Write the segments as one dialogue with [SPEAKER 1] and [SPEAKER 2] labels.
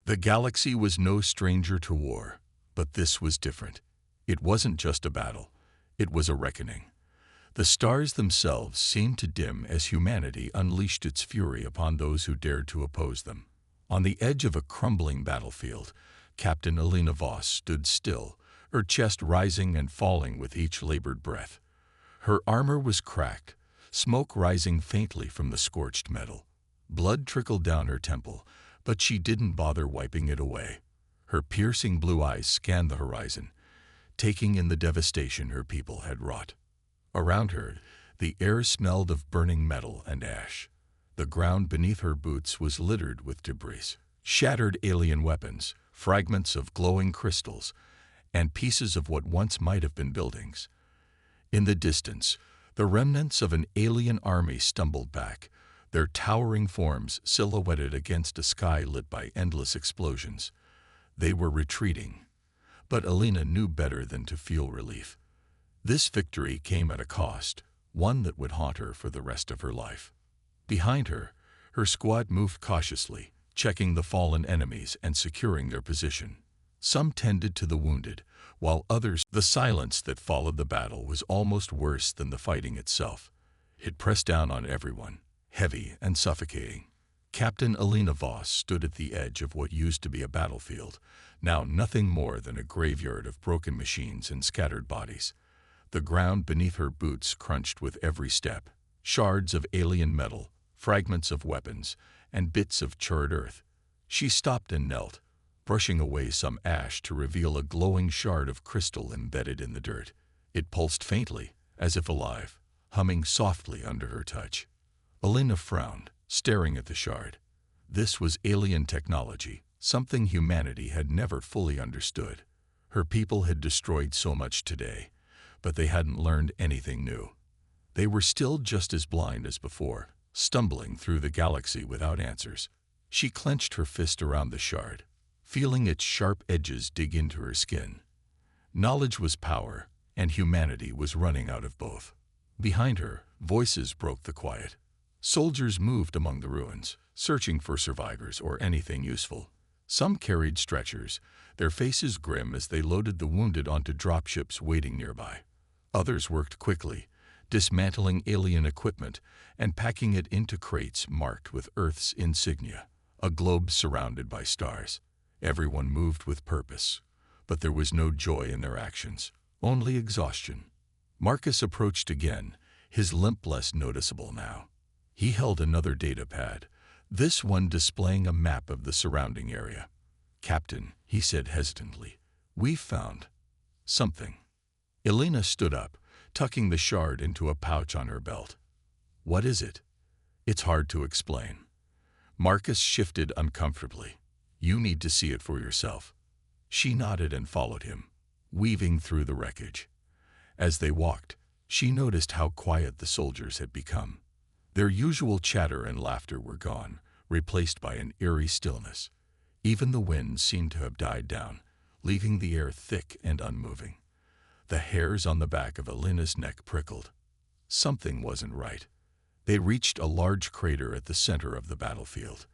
[SPEAKER 1] The galaxy was no stranger to war, but this was different. It wasn't just a battle, it was a reckoning. The stars themselves seemed to dim as humanity unleashed its fury upon those who dared to oppose them. On the edge of a crumbling battlefield, Captain Elena Voss stood still, her chest rising and falling with each labored breath. Her armor was cracked, smoke rising faintly from the scorched metal. Blood trickled down her temple, but she didn't bother wiping it away. Her piercing blue eyes scanned the horizon, taking in the devastation her people had wrought. Around her, the air smelled of burning metal and ash. The ground beneath her boots was littered with debris, shattered alien weapons, fragments of glowing crystals, and pieces of what once might have been buildings. In the distance, the remnants of an alien army stumbled back, their towering forms silhouetted against a sky lit by endless explosions. They were retreating, but Elena knew better than to feel relief. This victory came at a cost, one that would haunt her for the rest of her life. Behind her, her squad moved cautiously, checking the fallen enemies and securing their position. Some tended to the wounded, while others— The silence that followed the battle was almost worse than the fighting itself. It pressed down on everyone, heavy and suffocating. Captain Elena Voss stood at the edge of what used to be a battlefield, now nothing more than a graveyard of broken machines and scattered bodies. The ground beneath her boots crunched with every step, shards of alien metal, fragments of weapons, and bits of charred earth. She stopped and knelt, brushing away some ash to reveal a glowing shard of crystal embedded in the dirt. It pulsed faintly, as if alive, humming softly under her touch. Elena frowned, staring at the shard. This was alien technology, something humanity had never fully understood. Her people had destroyed so much today, but they hadn't learned anything new. They were still just as blind as before, stumbling through the galaxy without answers. She clenched her fist around the shard, feeling its sharp edges dig into her skin. Knowledge was power, and humanity was running out of both. Behind her, voices broke the quiet. Soldiers moved among the ruins, searching for survivors or anything useful. Some carried stretchers, their faces grim as they loaded the wounded onto dropships waiting nearby. Others worked quickly, dismantling alien equipment and packing it into crates marked with Earth's insignia, a globe surrounded by stars. Everyone moved with purpose, but there was no joy in their actions, only exhaustion. Marcus approached again, his limp less noticeable now. He held another data pad, this one displaying a map of the surrounding area. "Captain," he said hesitantly, "we've found something." Elena stood up, tucking the shard into a pouch on her belt. "What is it?" "It's hard to explain." Marcus shifted uncomfortably. "You need to see it for yourself." She nodded and followed him, weaving through the wreckage. As they walked, she noticed how quiet the soldiers had become. Their usual chatter and laughter were gone, replaced by an eerie stillness. Even the wind seemed to have died down, leaving the air thick and unmoving. The hairs on the back of Elena's neck prickled. Something wasn't right. They reached a large crater at the center of the battlefield.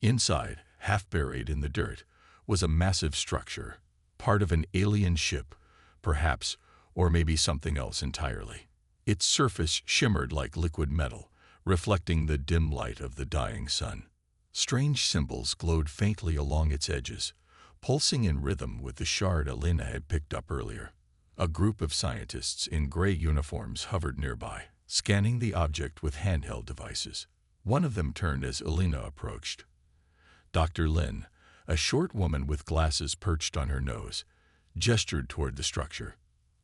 [SPEAKER 1] Inside, half buried in the dirt, was a massive structure, part of an alien ship, perhaps, or maybe something else entirely. Its surface shimmered like liquid metal, reflecting the dim light of the dying sun. Strange symbols glowed faintly along its edges, pulsing in rhythm with the shard Elena had picked up earlier. A group of scientists in gray uniforms hovered nearby, scanning the object with handheld devices. One of them turned as Elena approached. Dr. Lin, a short woman with glasses perched on her nose, gestured toward the structure.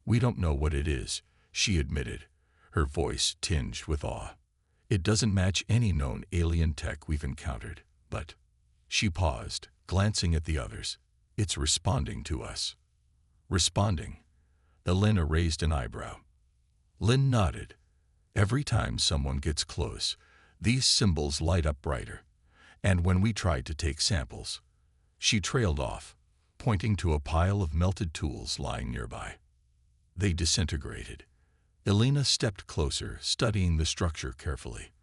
[SPEAKER 1] "We don't know what it is," she admitted, her voice tinged with awe. "It doesn't match any known alien tech we've encountered, but—" She paused, glancing at the others. "It's responding to us." "Responding?" Elena raised an eyebrow. Lin nodded. "Every time someone gets close, these symbols light up brighter. And when we tried to take samples—" She trailed off, pointing to a pile of melted tools lying nearby. "They disintegrated." Elena stepped closer, studying the structure carefully.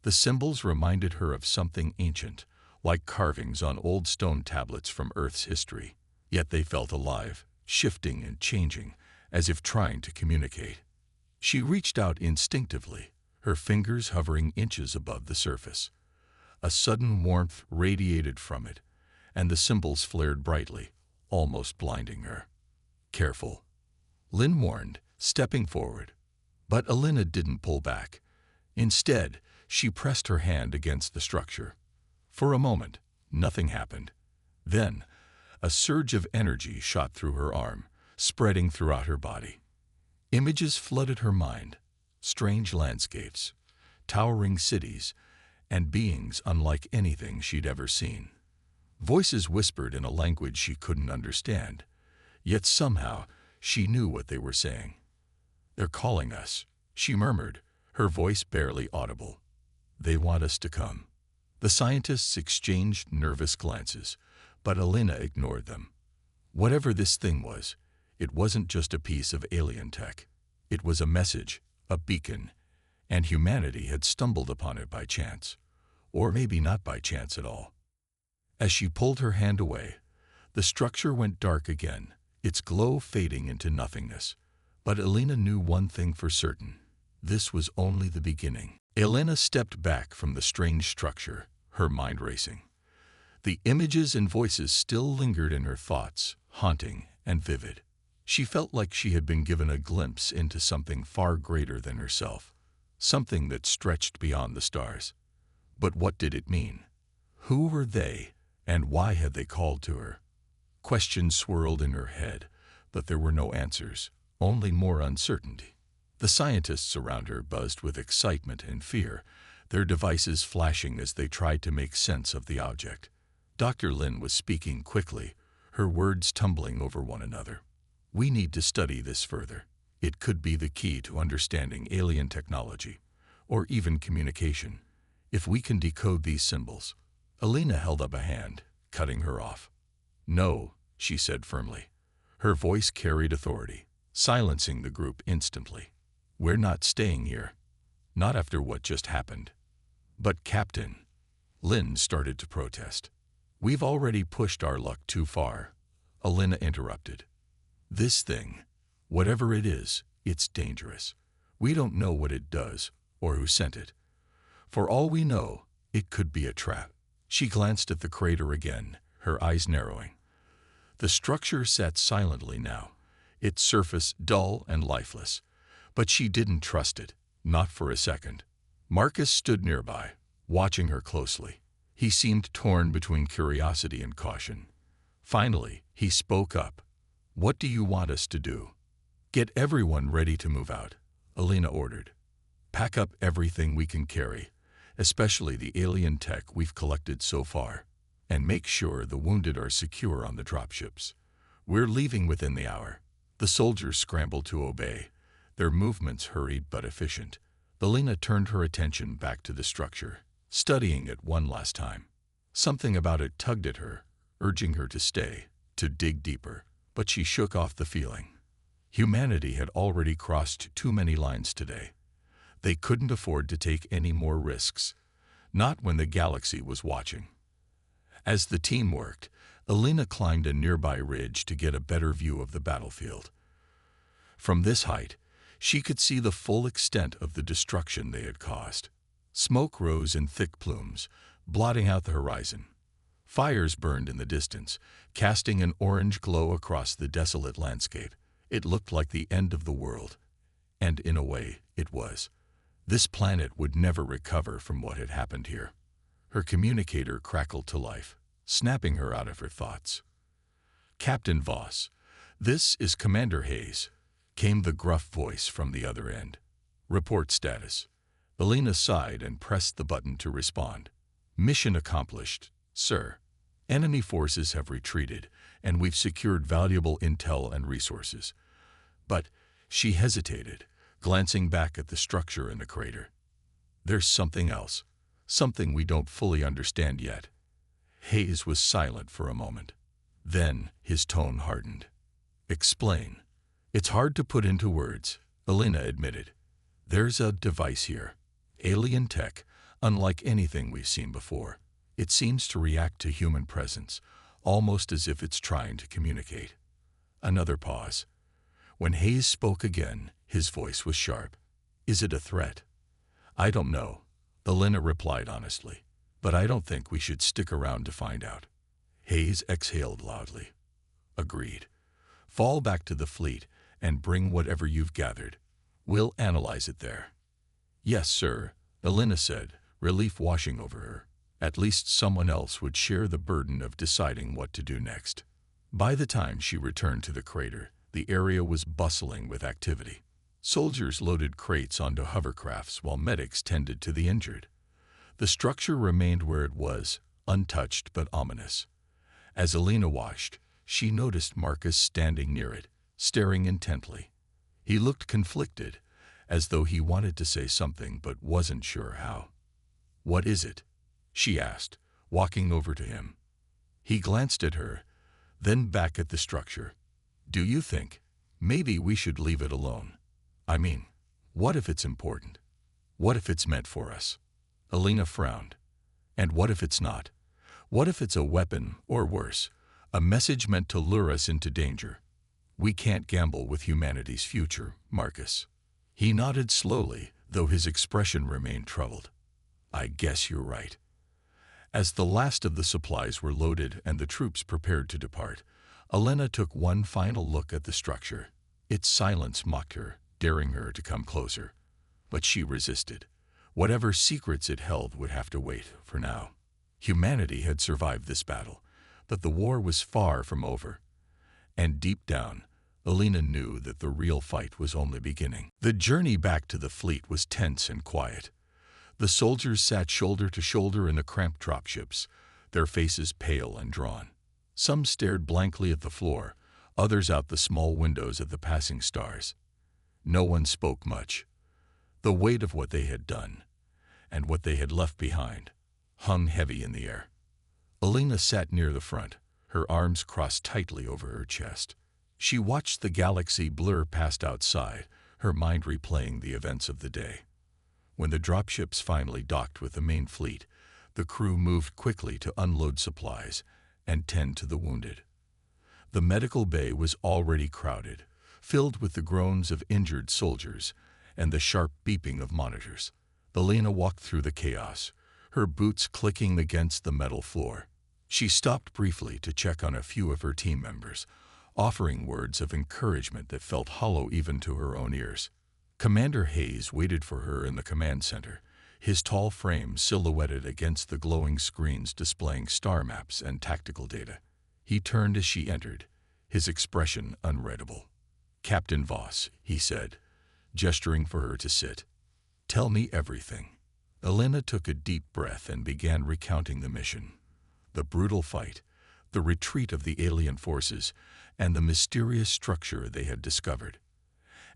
[SPEAKER 1] The symbols reminded her of something ancient, like carvings on old stone tablets from Earth's history. Yet they felt alive, shifting and changing, as if trying to communicate. She reached out instinctively, her fingers hovering inches above the surface. A sudden warmth radiated from it, and the symbols flared brightly, almost blinding her. "Careful," Lynn warned, stepping forward. But Alina didn't pull back. Instead, she pressed her hand against the structure. For a moment, nothing happened. Then, a surge of energy shot through her arm, spreading throughout her body. Images flooded her mind, strange landscapes, towering cities, and beings unlike anything she'd ever seen. Voices whispered in a language she couldn't understand, yet somehow she knew what they were saying. "They're calling us," she murmured, her voice barely audible. "They want us to come." The scientists exchanged nervous glances, but Alina ignored them. Whatever this thing was, it wasn't just a piece of alien tech. It was a message, a beacon, and humanity had stumbled upon it by chance. Or maybe not by chance at all. As she pulled her hand away, the structure went dark again, its glow fading into nothingness. But Alina knew one thing for certain. This was only the beginning. Alina stepped back from the strange structure, her mind racing. The images and voices still lingered in her thoughts, haunting and vivid. She felt like she had been given a glimpse into something far greater than herself, something that stretched beyond the stars. But what did it mean? Who were they, and why had they called to her? Questions swirled in her head, but there were no answers, only more uncertainty. The scientists around her buzzed with excitement and fear, their devices flashing as they tried to make sense of the object. Dr. Lin was speaking quickly, her words tumbling over one another. "We need to study this further. It could be the key to understanding alien technology, or even communication. If we can decode these symbols." Alina held up a hand, cutting her off. "No," she said firmly. Her voice carried authority, silencing the group instantly. "We're not staying here. Not after what just happened." "But Captain," Lynn started to protest. "We've already pushed our luck too far," Alina interrupted. "This thing, whatever it is, it's dangerous. We don't know what it does or who sent it. For all we know, it could be a trap." She glanced at the crater again, her eyes narrowing. The structure sat silently now, its surface dull and lifeless. But she didn't trust it, not for a second. Marcus stood nearby, watching her closely. He seemed torn between curiosity and caution. Finally, he spoke up. "What do you want us to do?" "Get everyone ready to move out," Alina ordered. "Pack up everything we can carry, especially the alien tech we've collected so far, and make sure the wounded are secure on the dropships. We're leaving within the hour." The soldiers scrambled to obey, their movements hurried but efficient. Alina turned her attention back to the structure, studying it one last time. Something about it tugged at her, urging her to stay, to dig deeper, but she shook off the feeling. Humanity had already crossed too many lines today. They couldn't afford to take any more risks, not when the galaxy was watching. As the team worked, Alina climbed a nearby ridge to get a better view of the battlefield. From this height, she could see the full extent of the destruction they had caused. Smoke rose in thick plumes, blotting out the horizon. Fires burned in the distance, casting an orange glow across the desolate landscape. It looked like the end of the world, and in a way, it was. This planet would never recover from what had happened here. Her communicator crackled to life, snapping her out of her thoughts. "Captain Voss, this is Commander Hayes," came the gruff voice from the other end. "Report status." Alina sighed and pressed the button to respond. "Mission accomplished, sir. Enemy forces have retreated, and we've secured valuable intel and resources." But she hesitated, glancing back at the structure in the crater. "There's something else, something we don't fully understand yet." Hayes was silent for a moment. Then his tone hardened. "Explain." "It's hard to put into words," Alina admitted. "There's a device here, alien tech, unlike anything we've seen before. It seems to react to human presence, almost as if it's trying to communicate. Another pause. When Hayes spoke again, his voice was sharp. Is it a threat? I don't know, Elena replied honestly, but I don't think we should stick around to find out. Hayes exhaled loudly. Agreed. Fall back to the fleet and bring whatever you've gathered. We'll analyze it there. Yes, sir, Elena said, relief washing over her. At least someone else would share the burden of deciding what to do next. By the time she returned to the crater, the area was bustling with activity. Soldiers loaded crates onto hovercrafts while medics tended to the injured. The structure remained where it was, untouched but ominous. As Elena watched, she noticed Marcus standing near it, staring intently. He looked conflicted, as though he wanted to say something but wasn't sure how. What is it? She asked, walking over to him. He glanced at her, then back at the structure. Do you think maybe we should leave it alone? I mean, what if it's important? What if it's meant for us? Elena frowned. And what if it's not? What if it's a weapon, or worse, a message meant to lure us into danger? We can't gamble with humanity's future, Marcus. He nodded slowly, though his expression remained troubled. I guess you're right. As the last of the supplies were loaded and the troops prepared to depart, Elena took one final look at the structure. Its silence mocked her, daring her to come closer. But she resisted. Whatever secrets it held would have to wait for now. Humanity had survived this battle, but the war was far from over. And deep down, Elena knew that the real fight was only beginning. The journey back to the fleet was tense and quiet. The soldiers sat shoulder to shoulder in the cramped dropships, their faces pale and drawn. Some stared blankly at the floor, others out the small windows at the passing stars. No one spoke much. The weight of what they had done, and what they had left behind, hung heavy in the air. Elena sat near the front, her arms crossed tightly over her chest. She watched the galaxy blur past outside, her mind replaying the events of the day. When the dropships finally docked with the main fleet, the crew moved quickly to unload supplies and tend to the wounded. The medical bay was already crowded, filled with the groans of injured soldiers and the sharp beeping of monitors. Elena walked through the chaos, her boots clicking against the metal floor. She stopped briefly to check on a few of her team members, offering words of encouragement that felt hollow even to her own ears. Commander Hayes waited for her in the command center, his tall frame silhouetted against the glowing screens displaying star maps and tactical data. He turned as she entered, his expression unreadable. Captain Voss, he said, gesturing for her to sit. Tell me everything. Elena took a deep breath and began recounting the mission. The brutal fight, the retreat of the alien forces, and the mysterious structure they had discovered.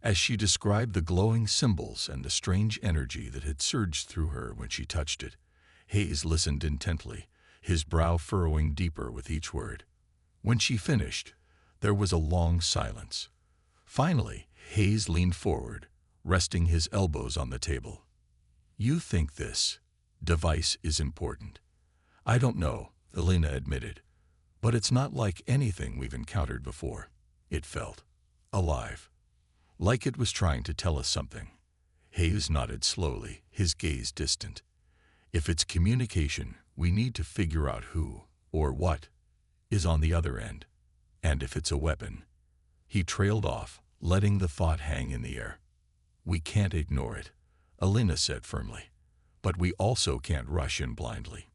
[SPEAKER 1] As she described the glowing symbols and the strange energy that had surged through her when she touched it, Hayes listened intently, his brow furrowing deeper with each word. When she finished, there was a long silence. Finally, Hayes leaned forward, resting his elbows on the table. You think this device is important? I don't know, Elena admitted, but it's not like anything we've encountered before. It felt alive, like it was trying to tell us something. Hayes nodded slowly, his gaze distant. If it's communication, we need to figure out who, or what, is on the other end. And if it's a weapon. He trailed off, letting the thought hang in the air. We can't ignore it, Elena said firmly. But we also can't rush in blindly.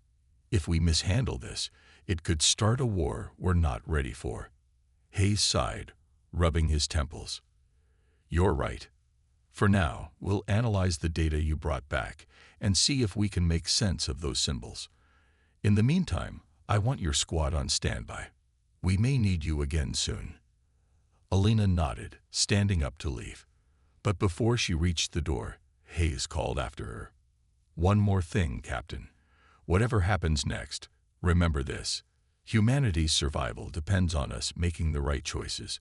[SPEAKER 1] If we mishandle this, it could start a war we're not ready for. Hayes sighed, rubbing his temples. You're right. For now, we'll analyze the data you brought back and see if we can make sense of those symbols. In the meantime, I want your squad on standby. We may need you again soon. Elena nodded, standing up to leave. But before she reached the door, Hayes called after her. One more thing, Captain. Whatever happens next, remember this. Humanity's survival depends on us making the right choices.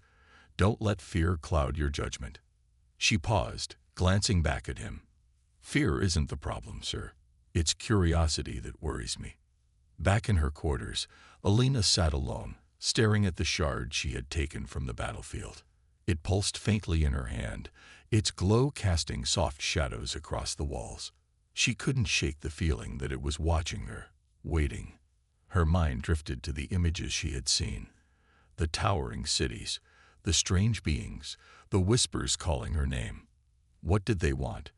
[SPEAKER 1] Don't let fear cloud your judgment. She paused, glancing back at him. Fear isn't the problem, sir. It's curiosity that worries me. Back in her quarters, Alina sat alone, staring at the shard she had taken from the battlefield. It pulsed faintly in her hand, its glow casting soft shadows across the walls. She couldn't shake the feeling that it was watching her, waiting. Her mind drifted to the images she had seen. The towering cities, the strange beings, the whispers calling her name. What did they want?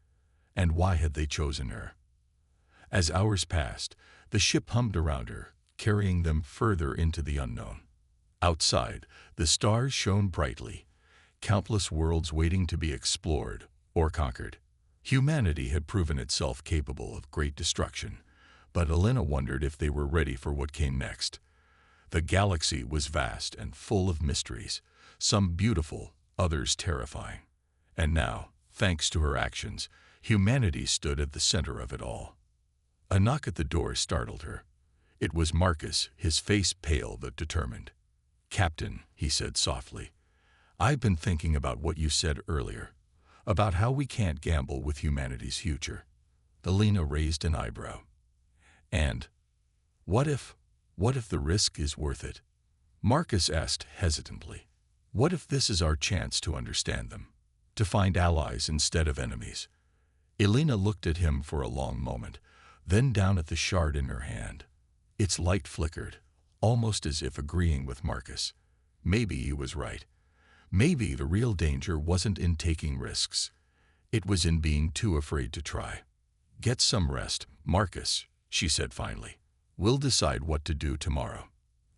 [SPEAKER 1] And why had they chosen her? As hours passed, the ship hummed around her, carrying them further into the unknown. Outside, the stars shone brightly, countless worlds waiting to be explored or conquered. Humanity had proven itself capable of great destruction, but Alina wondered if they were ready for what came next. The galaxy was vast and full of mysteries, some beautiful, others terrifying. And now, thanks to her actions, humanity stood at the center of it all. A knock at the door startled her. It was Marcus, his face pale but determined. "Captain," he said softly, "I've been thinking about what you said earlier, about how we can't gamble with humanity's future." Alina raised an eyebrow. "And what if the risk is worth it?" Marcus asked hesitantly. "What if this is our chance to understand them, to find allies instead of enemies?" Alina looked at him for a long moment, then down at the shard in her hand. Its light flickered, almost as if agreeing with Marcus. Maybe he was right. Maybe the real danger wasn't in taking risks. It was in being too afraid to try. "Get some rest, Marcus," she said finally. "We'll decide what to do tomorrow."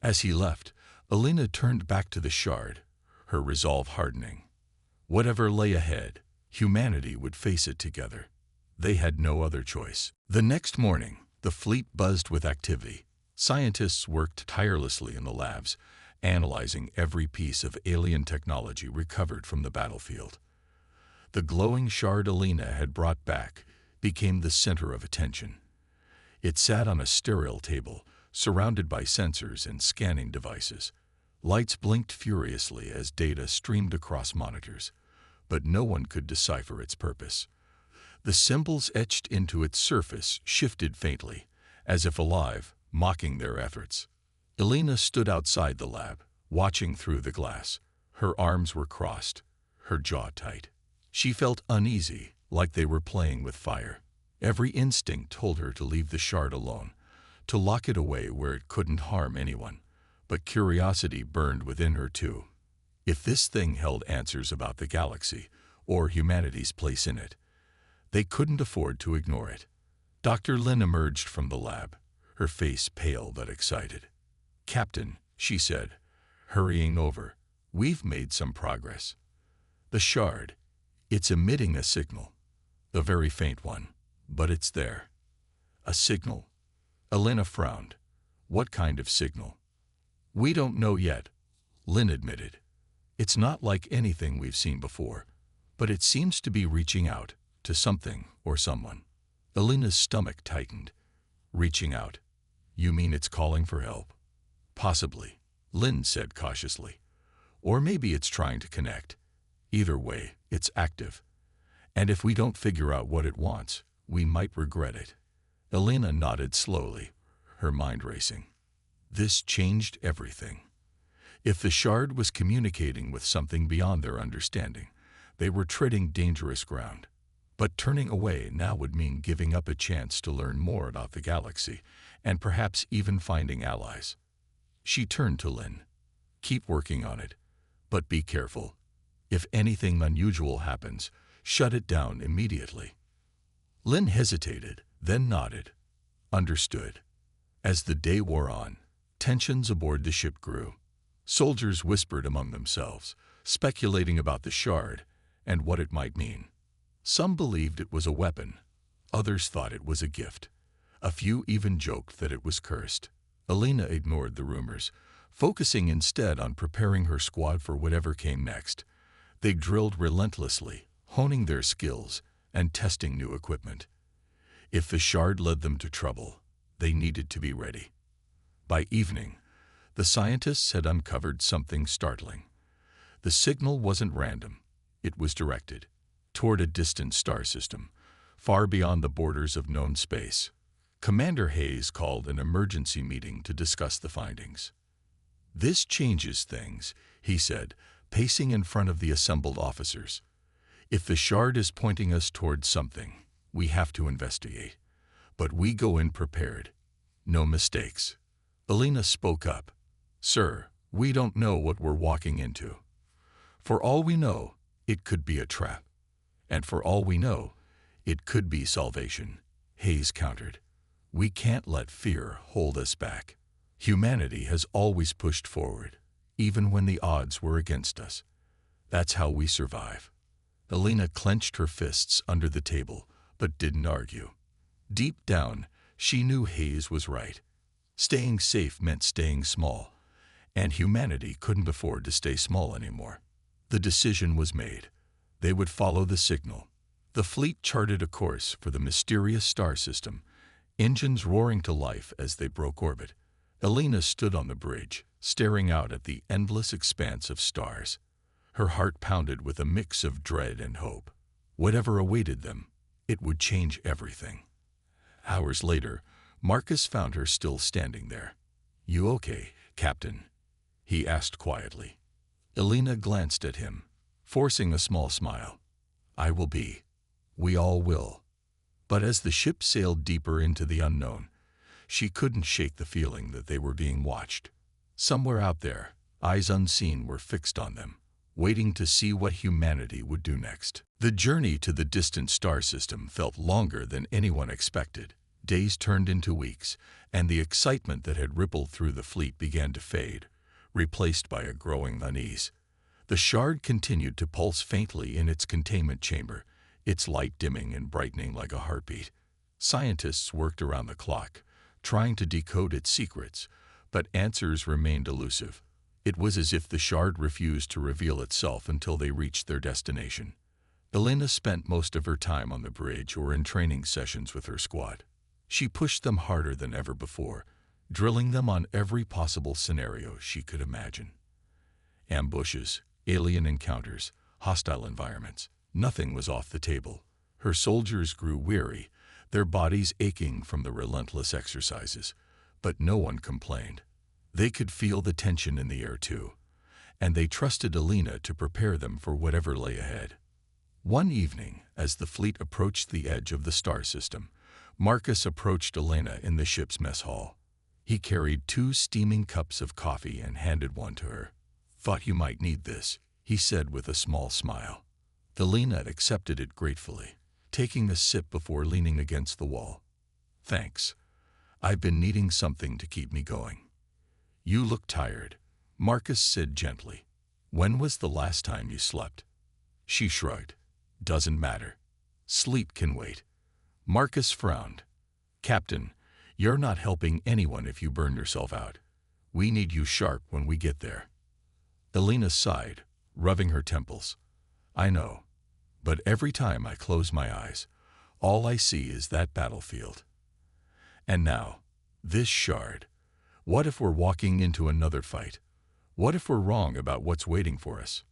[SPEAKER 1] As he left, Alina turned back to the shard, her resolve hardening. Whatever lay ahead, humanity would face it together. They had no other choice. The next morning, the fleet buzzed with activity. Scientists worked tirelessly in the labs, analyzing every piece of alien technology recovered from the battlefield. The glowing shard Alina had brought back became the center of attention. It sat on a sterile table, surrounded by sensors and scanning devices. Lights blinked furiously as data streamed across monitors, but no one could decipher its purpose. The symbols etched into its surface shifted faintly, as if alive, mocking their efforts. Alina stood outside the lab, watching through the glass. Her arms were crossed, her jaw tight. She felt uneasy, like they were playing with fire. Every instinct told her to leave the shard alone, to lock it away where it couldn't harm anyone. But curiosity burned within her too. If this thing held answers about the galaxy, or humanity's place in it, they couldn't afford to ignore it. Dr. Lin emerged from the lab, her face pale but excited. "Captain," she said, hurrying over, "we've made some progress. The shard, it's emitting a signal, a very faint one, but it's there." "A signal?" Alina frowned. "What kind of signal?" "We don't know yet," Lin admitted. "It's not like anything we've seen before, but it seems to be reaching out to something or someone." Alina's stomach tightened. "Reaching out? You mean it's calling for help?" "Possibly," Lin said cautiously. "Or maybe it's trying to connect. Either way, it's active. And if we don't figure out what it wants, we might regret it." Alina nodded slowly, her mind racing. This changed everything. If the shard was communicating with something beyond their understanding, they were treading dangerous ground. But turning away now would mean giving up a chance to learn more about the galaxy, and perhaps even finding allies. She turned to Lin. "Keep working on it, but be careful. If anything unusual happens, shut it down immediately." Lin hesitated, then nodded. "Understood." As the day wore on, tensions aboard the ship grew. Soldiers whispered among themselves, speculating about the shard and what it might mean. Some believed it was a weapon, others thought it was a gift. A few even joked that it was cursed. Alina ignored the rumors, focusing instead on preparing her squad for whatever came next. They drilled relentlessly, honing their skills and testing new equipment. If the shard led them to trouble, they needed to be ready. By evening, the scientists had uncovered something startling. The signal wasn't random. It was directed toward a distant star system, far beyond the borders of known space. Commander Hayes called an emergency meeting to discuss the findings. "This changes things," he said, pacing in front of the assembled officers. "If the shard is pointing us towards something, we have to investigate. But we go in prepared. No mistakes." Elena spoke up. "Sir, we don't know what we're walking into. For all we know, it could be a trap. And for all we know, it could be salvation," Hayes countered. "We can't let fear hold us back. Humanity has always pushed forward, even when the odds were against us. That's how we survive." Elena clenched her fists under the table, but didn't argue. Deep down, she knew Hayes was right. Staying safe meant staying small, and humanity couldn't afford to stay small anymore. The decision was made. They would follow the signal. The fleet charted a course for the mysterious star system, engines roaring to life as they broke orbit. Elena stood on the bridge, staring out at the endless expanse of stars. Her heart pounded with a mix of dread and hope. Whatever awaited them, it would change everything. Hours later, Marcus found her still standing there. "You okay, Captain?" he asked quietly. Elena glanced at him, forcing a small smile. "I will be. We all will." But as the ship sailed deeper into the unknown, she couldn't shake the feeling that they were being watched. Somewhere out there, eyes unseen were fixed on them, waiting to see what humanity would do next. The journey to the distant star system felt longer than anyone expected. Days turned into weeks, and the excitement that had rippled through the fleet began to fade, replaced by a growing unease. The shard continued to pulse faintly in its containment chamber, its light dimming and brightening like a heartbeat. Scientists worked around the clock, trying to decode its secrets, but answers remained elusive. It was as if the shard refused to reveal itself until they reached their destination. Elena spent most of her time on the bridge or in training sessions with her squad. She pushed them harder than ever before, drilling them on every possible scenario she could imagine. Ambushes, alien encounters, hostile environments. Nothing was off the table. Her soldiers grew weary, their bodies aching from the relentless exercises, but no one complained. They could feel the tension in the air too, and they trusted Elena to prepare them for whatever lay ahead. One evening, as the fleet approached the edge of the star system, Marcus approached Elena in the ship's mess hall. He carried 2 steaming cups of coffee and handed one to her. "Thought you might need this," he said with a small smile. Elena accepted it gratefully, taking a sip before leaning against the wall. "Thanks. I've been needing something to keep me going." "You look tired," Marcus said gently. "When was the last time you slept?" She shrugged. "Doesn't matter. Sleep can wait." Marcus frowned. "Captain, you're not helping anyone if you burn yourself out. We need you sharp when we get there." Elena sighed, rubbing her temples. "I know, but every time I close my eyes, all I see is that battlefield. And now, this shard. What if we're walking into another fight? What if we're wrong about what's waiting for us?"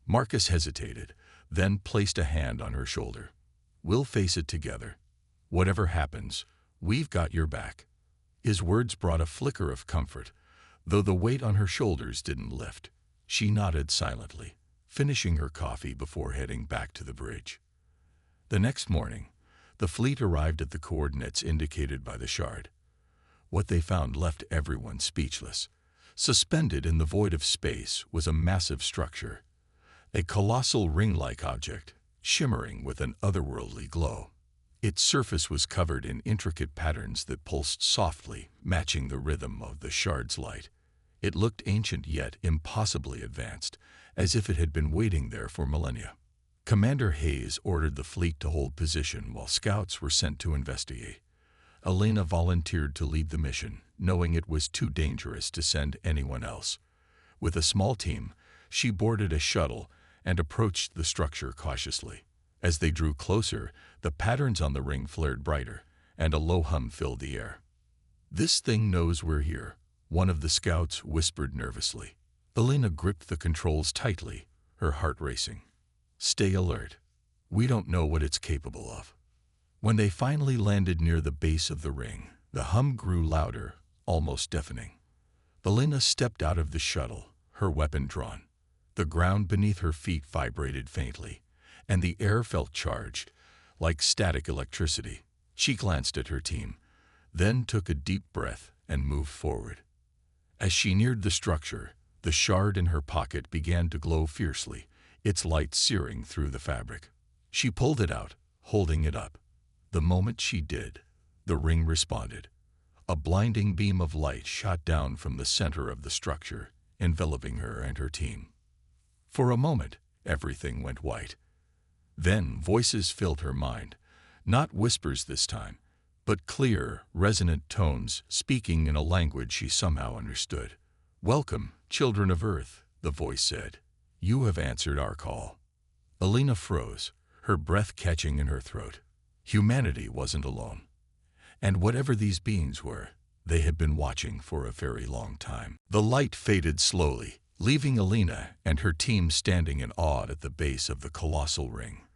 [SPEAKER 1] Marcus hesitated, then placed a hand on her shoulder. "We'll face it together. Whatever happens, we've got your back." His words brought a flicker of comfort, though the weight on her shoulders didn't lift. She nodded silently, finishing her coffee before heading back to the bridge. The next morning, the fleet arrived at the coordinates indicated by the shard. What they found left everyone speechless. Suspended in the void of space was a massive structure, a colossal ring-like object, shimmering with an otherworldly glow. Its surface was covered in intricate patterns that pulsed softly, matching the rhythm of the shard's light. It looked ancient yet impossibly advanced, as if it had been waiting there for millennia. Commander Hayes ordered the fleet to hold position while scouts were sent to investigate. Elena volunteered to lead the mission, knowing it was too dangerous to send anyone else. With a small team, she boarded a shuttle and approached the structure cautiously. As they drew closer, the patterns on the ring flared brighter, and a low hum filled the air. "This thing knows we're here," one of the scouts whispered nervously. Elena gripped the controls tightly, her heart racing. "Stay alert. We don't know what it's capable of." When they finally landed near the base of the ring, the hum grew louder, almost deafening. Alina stepped out of the shuttle, her weapon drawn. The ground beneath her feet vibrated faintly, and the air felt charged, like static electricity. She glanced at her team, then took a deep breath and moved forward. As she neared the structure, the shard in her pocket began to glow fiercely, its light searing through the fabric. She pulled it out, holding it up. The moment she did, the ring responded. A blinding beam of light shot down from the center of the structure, enveloping her and her team. For a moment, everything went white. Then voices filled her mind, not whispers this time, but clear, resonant tones speaking in a language she somehow understood. "Welcome, children of Earth," the voice said. "You have answered our call." Alina froze, her breath catching in her throat. Humanity wasn't alone. And whatever these beings were, they had been watching for a very long time. The light faded slowly, leaving Alina and her team standing in awe at the base of the colossal ring.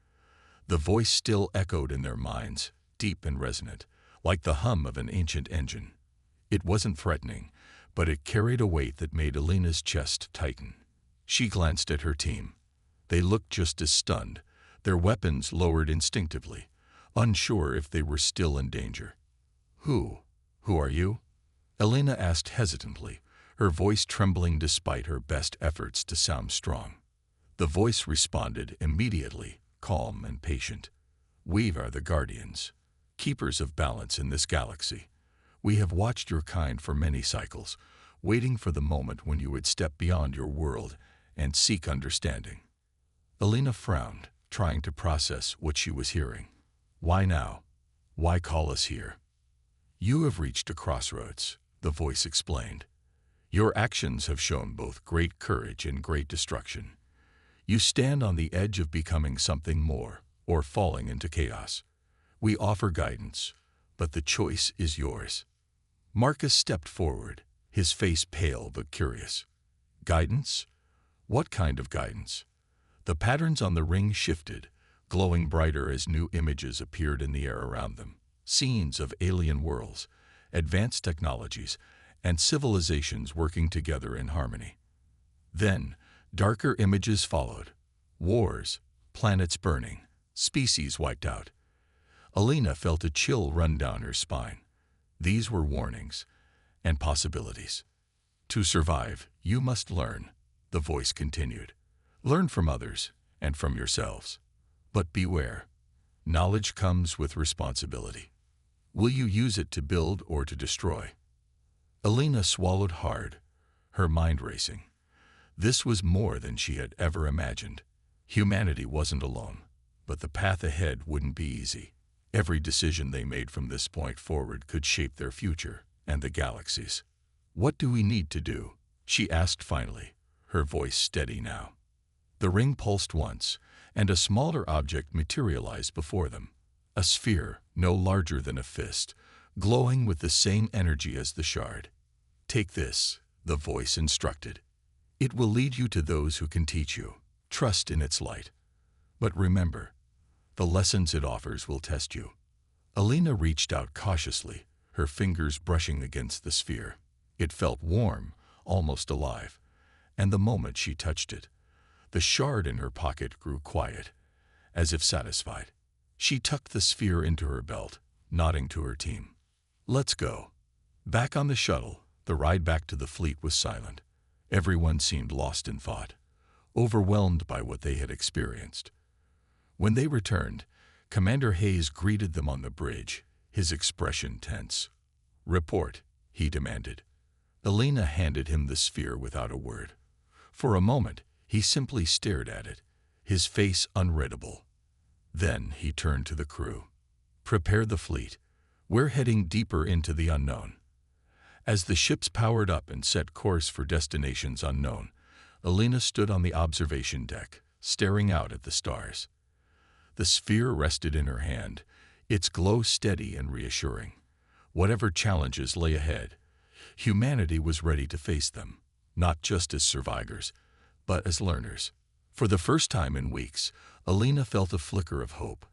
[SPEAKER 1] The voice still echoed in their minds, deep and resonant, like the hum of an ancient engine. It wasn't threatening, but it carried a weight that made Alina's chest tighten. She glanced at her team. They looked just as stunned, their weapons lowered instinctively, unsure if they were still in danger. Who are you?" Alina asked hesitantly, her voice trembling despite her best efforts to sound strong. The voice responded immediately, calm and patient. "We are the Guardians, keepers of balance in this galaxy. We have watched your kind for many cycles, waiting for the moment when you would step beyond your world and seek understanding." Alina frowned, trying to process what she was hearing. "Why now? Why call us here?" "You have reached a crossroads," the voice explained. "Your actions have shown both great courage and great destruction. You stand on the edge of becoming something more, or falling into chaos. We offer guidance, but the choice is yours." Marcus stepped forward, his face pale but curious. "Guidance? What kind of guidance?" The patterns on the ring shifted, glowing brighter as new images appeared in the air around them. Scenes of alien worlds, advanced technologies, and civilizations working together in harmony. Then, darker images followed. Wars, planets burning, species wiped out. Alina felt a chill run down her spine. These were warnings and possibilities. "To survive, you must learn," the voice continued. "Learn from others and from yourselves. But beware. Knowledge comes with responsibility. Will you use it to build or to destroy?" Alina swallowed hard, her mind racing. This was more than she had ever imagined. Humanity wasn't alone, but the path ahead wouldn't be easy. Every decision they made from this point forward could shape their future and the galaxy's. "What do we need to do?" she asked finally, her voice steady now. The ring pulsed once, and a smaller object materialized before them. A sphere, no larger than a fist, glowing with the same energy as the shard. "Take this," the voice instructed. "It will lead you to those who can teach you. Trust in its light. But remember, the lessons it offers will test you." Alina reached out cautiously, her fingers brushing against the sphere. It felt warm, almost alive, and the moment she touched it, the shard in her pocket grew quiet, as if satisfied. She tucked the sphere into her belt, nodding to her team. "Let's go." Back on the shuttle, the ride back to the fleet was silent. Everyone seemed lost in thought, overwhelmed by what they had experienced. When they returned, Commander Hayes greeted them on the bridge, his expression tense. "Report," he demanded. Alina handed him the sphere without a word. For a moment, he simply stared at it, his face unreadable. Then he turned to the crew. "Prepare the fleet. We're heading deeper into the unknown." As the ships powered up and set course for destinations unknown, Alina stood on the observation deck, staring out at the stars. The sphere rested in her hand, its glow steady and reassuring. Whatever challenges lay ahead, humanity was ready to face them, not just as survivors, but as learners. For the first time in weeks, Alina felt a flicker of hope.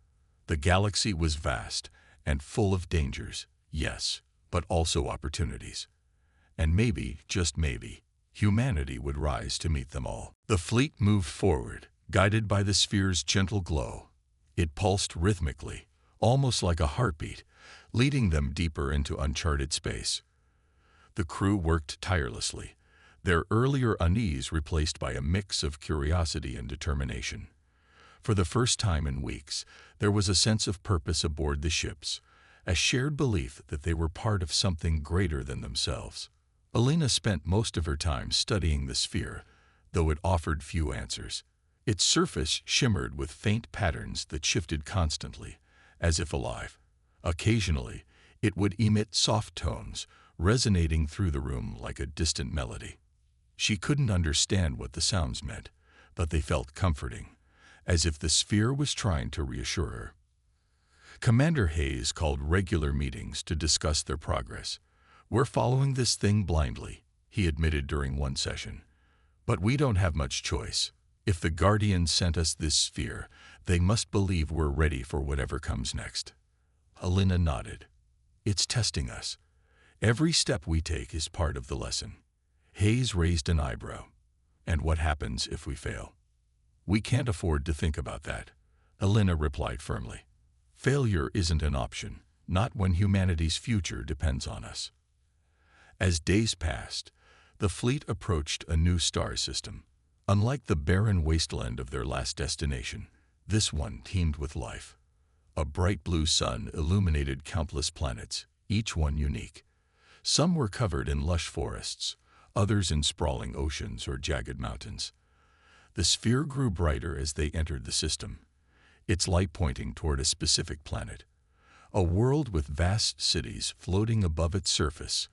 [SPEAKER 1] The galaxy was vast and full of dangers, yes, but also opportunities. And maybe, just maybe, humanity would rise to meet them all. The fleet moved forward, guided by the sphere's gentle glow. It pulsed rhythmically, almost like a heartbeat, leading them deeper into uncharted space. The crew worked tirelessly, their earlier unease replaced by a mix of curiosity and determination. For the first time in weeks, there was a sense of purpose aboard the ships, a shared belief that they were part of something greater than themselves. Alina spent most of her time studying the sphere, though it offered few answers. Its surface shimmered with faint patterns that shifted constantly, as if alive. Occasionally, it would emit soft tones, resonating through the room like a distant melody. She couldn't understand what the sounds meant, but they felt comforting, as if the sphere was trying to reassure her. Commander Hayes called regular meetings to discuss their progress. "We're following this thing blindly," he admitted during one session. "But we don't have much choice. If the Guardians sent us this sphere, they must believe we're ready for whatever comes next." Alina nodded. "It's testing us. Every step we take is part of the lesson." Hayes raised an eyebrow. "And what happens if we fail?" "We can't afford to think about that," Alina replied firmly. "Failure isn't an option, not when humanity's future depends on us." As days passed, the fleet approached a new star system. Unlike the barren wasteland of their last destination, this one teemed with life. A bright blue sun illuminated countless planets, each one unique. Some were covered in lush forests, others in sprawling oceans or jagged mountains. The sphere grew brighter as they entered the system, its light pointing toward a specific planet, a world with vast cities floating above its surface,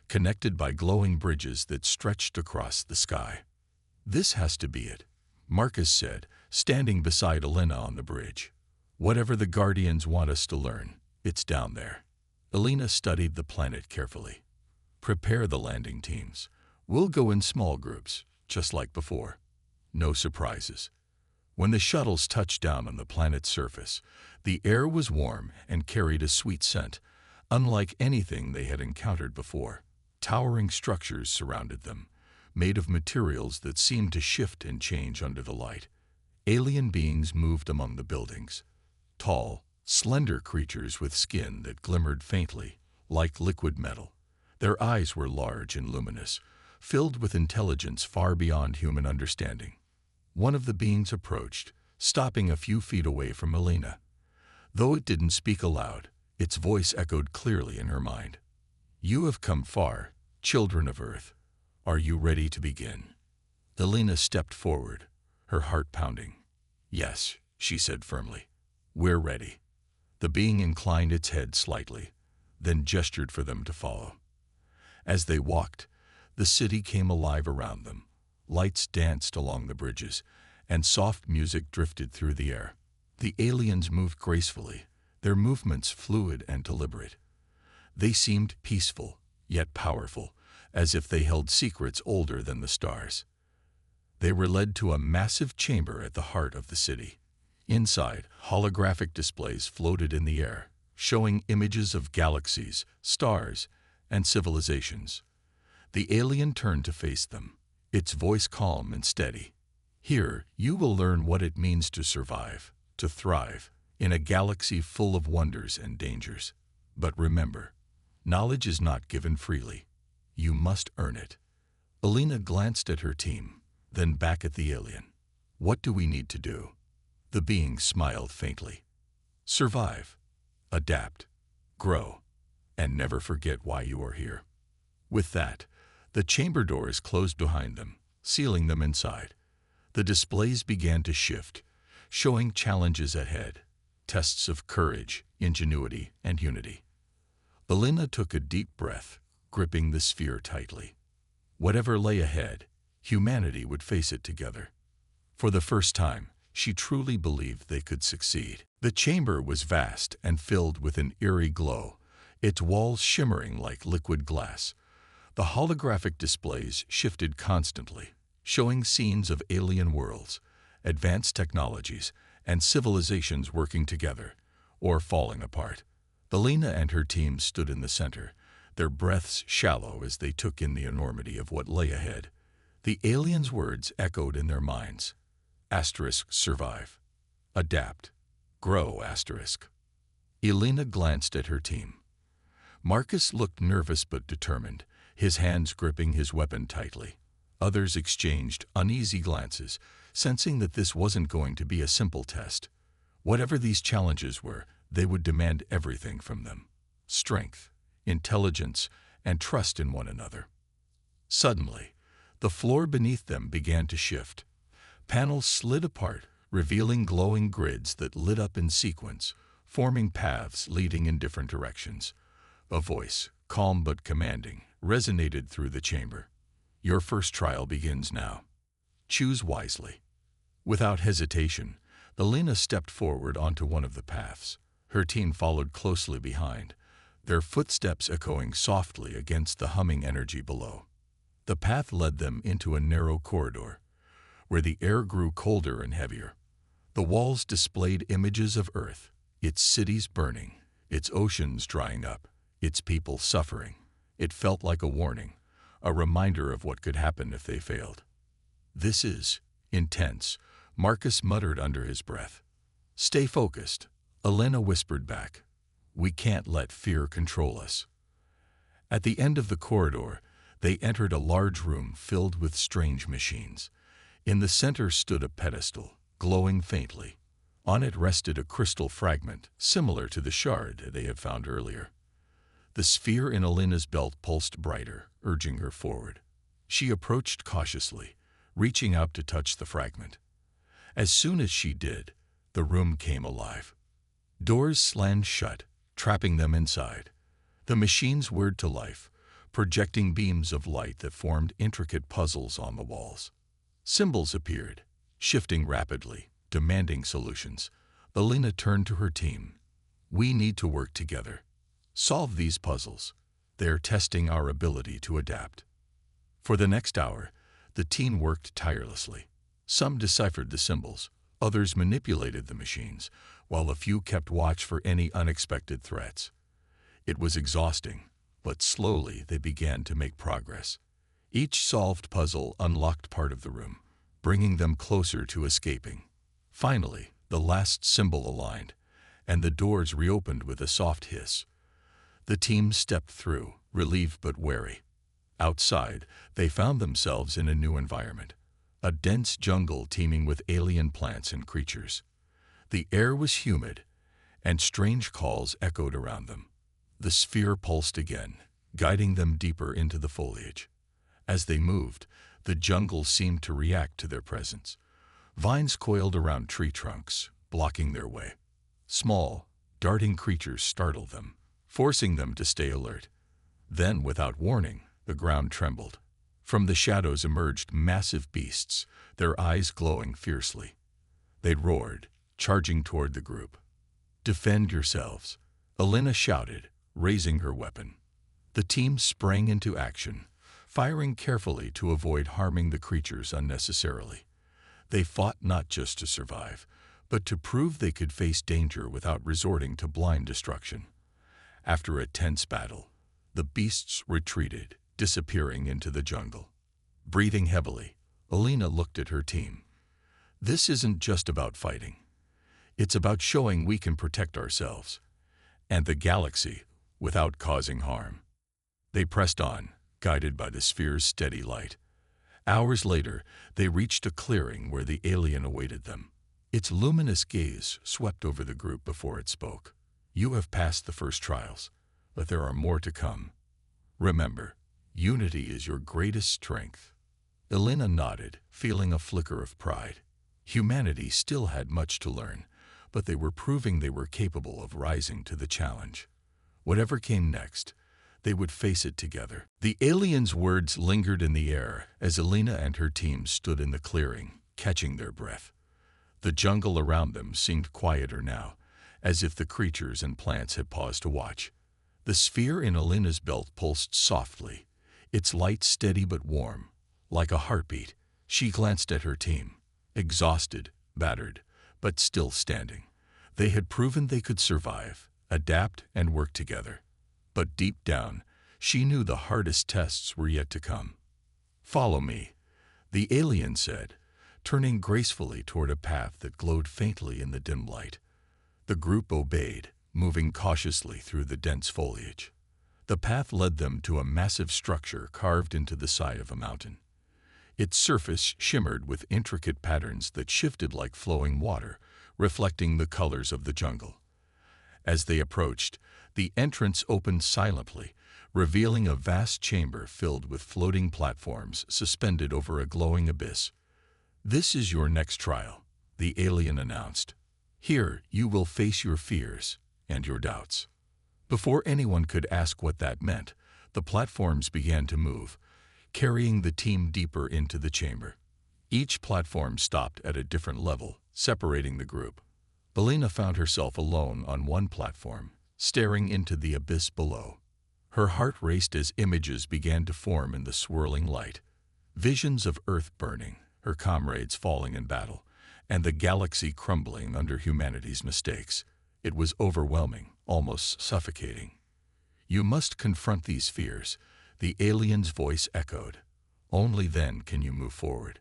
[SPEAKER 1] connected by glowing bridges that stretched across the sky. "This has to be it," Marcus said, standing beside Alina on the bridge. "Whatever the Guardians want us to learn, it's down there." Alina studied the planet carefully. "Prepare the landing teams. We'll go in small groups, just like before. No surprises." When the shuttles touched down on the planet's surface, the air was warm and carried a sweet scent, unlike anything they had encountered before. Towering structures surrounded them, made of materials that seemed to shift and change under the light. Alien beings moved among the buildings. Tall, slender creatures with skin that glimmered faintly, like liquid metal. Their eyes were large and luminous, filled with intelligence far beyond human understanding. One of the beings approached, stopping a few feet away from Alina. Though it didn't speak aloud, its voice echoed clearly in her mind. "You have come far, children of Earth. Are you ready to begin?" Alina stepped forward, her heart pounding. "Yes," she said firmly. "We're ready." The being inclined its head slightly, then gestured for them to follow. As they walked, the city came alive around them. Lights danced along the bridges, and soft music drifted through the air. The aliens moved gracefully, their movements fluid and deliberate. They seemed peaceful, yet powerful, as if they held secrets older than the stars. They were led to a massive chamber at the heart of the city. Inside, holographic displays floated in the air, showing images of galaxies, stars, and civilizations. The alien turned to face them, its voice calm and steady. "Here, you will learn what it means to survive, to thrive, in a galaxy full of wonders and dangers. But remember, knowledge is not given freely. You must earn it." Alina glanced at her team, then back at the alien. "What do we need to do?" The being smiled faintly. "Survive, adapt, grow, and never forget why you are here." With that, the chamber doors closed behind them, sealing them inside. The displays began to shift, showing challenges ahead, tests of courage, ingenuity, and unity. Alina took a deep breath, gripping the sphere tightly. Whatever lay ahead, humanity would face it together. For the first time, she truly believed they could succeed. The chamber was vast and filled with an eerie glow, its walls shimmering like liquid glass. The holographic displays shifted constantly, showing scenes of alien worlds, advanced technologies, and civilizations working together, or falling apart. Elena and her team stood in the center, their breaths shallow as they took in the enormity of what lay ahead. The aliens' words echoed in their minds. Survive. Adapt. Grow. Elena glanced at her team. Marcus looked nervous but determined, his hands gripping his weapon tightly. Others exchanged uneasy glances, sensing that this wasn't going to be a simple test. Whatever these challenges were, they would demand everything from them: strength, intelligence, and trust in one another. Suddenly, the floor beneath them began to shift. Panels slid apart, revealing glowing grids that lit up in sequence, forming paths leading in different directions. A voice, calm but commanding, resonated through the chamber. Your first trial begins now. Choose wisely. Without hesitation, Elena stepped forward onto one of the paths. Her team followed closely behind, their footsteps echoing softly against the humming energy below. The path led them into a narrow corridor, where the air grew colder and heavier. The walls displayed images of Earth, its cities burning, its oceans drying up, its people suffering. It felt like a warning, a reminder of what could happen if they failed. This is intense, Marcus muttered under his breath. Stay focused, Elena whispered back. We can't let fear control us. At the end of the corridor, they entered a large room filled with strange machines. In the center stood a pedestal, glowing faintly. On it rested a crystal fragment, similar to the shard they had found earlier. The sphere in Elena's belt pulsed brighter, urging her forward. She approached cautiously, reaching out to touch the fragment. As soon as she did, the room came alive. Doors slammed shut, trapping them inside. The machines whirred to life, projecting beams of light that formed intricate puzzles on the walls. Symbols appeared, shifting rapidly, demanding solutions. Elena turned to her team. We need to work together. Solve these puzzles. They're testing our ability to adapt. For the next hour, the team worked tirelessly. Some deciphered the symbols, others manipulated the machines, while a few kept watch for any unexpected threats. It was exhausting, but slowly they began to make progress. Each solved puzzle unlocked part of the room, bringing them closer to escaping. Finally, the last symbol aligned, and the doors reopened with a soft hiss. The team stepped through, relieved but wary. Outside, they found themselves in a new environment, a dense jungle teeming with alien plants and creatures. The air was humid, and strange calls echoed around them. The sphere pulsed again, guiding them deeper into the foliage. As they moved, the jungle seemed to react to their presence. Vines coiled around tree trunks, blocking their way. Small, darting creatures startled them, forcing them to stay alert. Then, without warning, the ground trembled. From the shadows emerged massive beasts, their eyes glowing fiercely. They roared, charging toward the group. Defend yourselves, Elena shouted, raising her weapon. The team sprang into action, firing carefully to avoid harming the creatures unnecessarily. They fought not just to survive, but to prove they could face danger without resorting to blind destruction. After a tense battle, the beasts retreated, disappearing into the jungle. Breathing heavily, Elena looked at her team. This isn't just about fighting. It's about showing we can protect ourselves and the galaxy without causing harm. They pressed on, guided by the sphere's steady light. Hours later, they reached a clearing where the alien awaited them. Its luminous gaze swept over the group before it spoke. You have passed the first trials, but there are more to come. Remember, unity is your greatest strength. Elena nodded, feeling a flicker of pride. Humanity still had much to learn, but they were proving they were capable of rising to the challenge. Whatever came next, they would face it together. The aliens' words lingered in the air as Elena and her team stood in the clearing, catching their breath. The jungle around them seemed quieter now, as if the creatures and plants had paused to watch. The sphere in Elena's belt pulsed softly, its light steady but warm, like a heartbeat. She glanced at her team, exhausted, battered, but still standing. They had proven they could survive, adapt, and work together. But deep down, she knew the hardest tests were yet to come. "Follow me," the alien said, turning gracefully toward a path that glowed faintly in the dim light. The group obeyed, moving cautiously through the dense foliage. The path led them to a massive structure carved into the side of a mountain. Its surface shimmered with intricate patterns that shifted like flowing water, reflecting the colors of the jungle. As they approached, the entrance opened silently, revealing a vast chamber filled with floating platforms suspended over a glowing abyss. "This is your next trial," the alien announced. "Here you will face your fears and your doubts." Before anyone could ask what that meant, the platforms began to move, carrying the team deeper into the chamber. Each platform stopped at a different level, separating the group. Alina found herself alone on one platform, staring into the abyss below. Her heart raced as images began to form in the swirling light. Visions of Earth burning, her comrades falling in battle, and the galaxy crumbling under humanity's mistakes. It was overwhelming, almost suffocating. "You must confront these fears," the alien's voice echoed. "Only then can you move forward."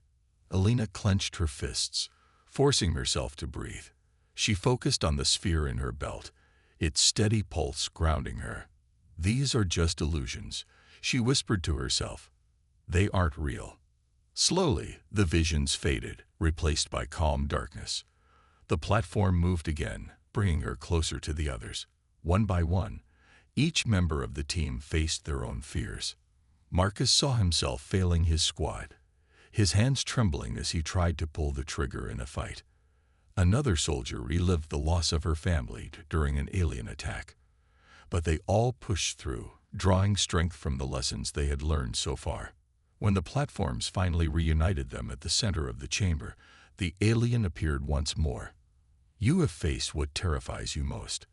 [SPEAKER 1] Alina clenched her fists, forcing herself to breathe. She focused on the sphere in her belt, its steady pulse grounding her. "These are just illusions," she whispered to herself. "They aren't real." Slowly, the visions faded, replaced by calm darkness. The platform moved again, bringing her closer to the others. One by one, each member of the team faced their own fears. Marcus saw himself failing his squad, his hands trembling as he tried to pull the trigger in a fight. Another soldier relived the loss of her family during an alien attack. But they all pushed through, drawing strength from the lessons they had learned so far. When the platforms finally reunited them at the center of the chamber, the alien appeared once more. "You have faced what terrifies you most.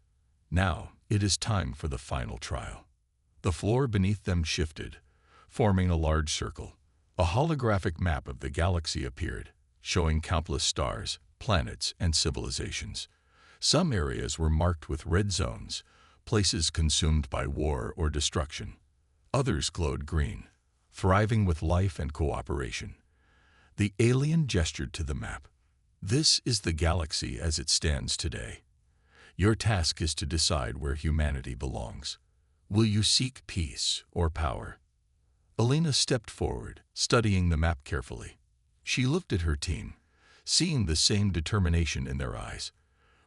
[SPEAKER 1] Now it is time for the final trial." The floor beneath them shifted, forming a large circle. A holographic map of the galaxy appeared, showing countless stars, planets, and civilizations. Some areas were marked with red zones, places consumed by war or destruction. Others glowed green, thriving with life and cooperation. The alien gestured to the map. "This is the galaxy as it stands today. Your task is to decide where humanity belongs. Will you seek peace or power?" Alina stepped forward, studying the map carefully. She looked at her team, seeing the same determination in their eyes.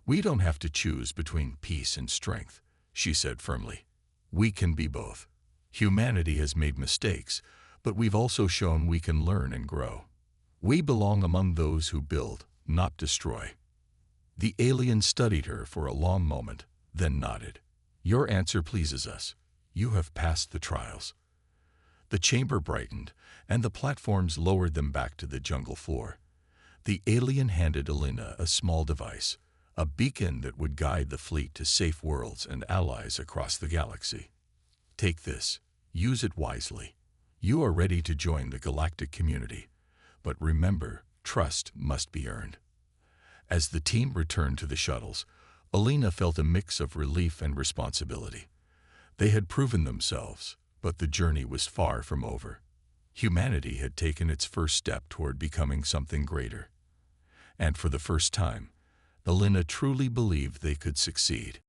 [SPEAKER 1] "We don't have to choose between peace and strength," she said firmly. "We can be both. Humanity has made mistakes, but we've also shown we can learn and grow. We belong among those who build, not destroy." The alien studied her for a long moment, then nodded. "Your answer pleases us. You have passed the trials." The chamber brightened, and the platforms lowered them back to the jungle floor. The alien handed Alina a small device, a beacon that would guide the fleet to safe worlds and allies across the galaxy. "Take this. Use it wisely. You are ready to join the galactic community. But remember, trust must be earned." As the team returned to the shuttles, Alina felt a mix of relief and responsibility. They had proven themselves, but the journey was far from over. Humanity had taken its first step toward becoming something greater. And for the first time, Alina truly believed they could succeed.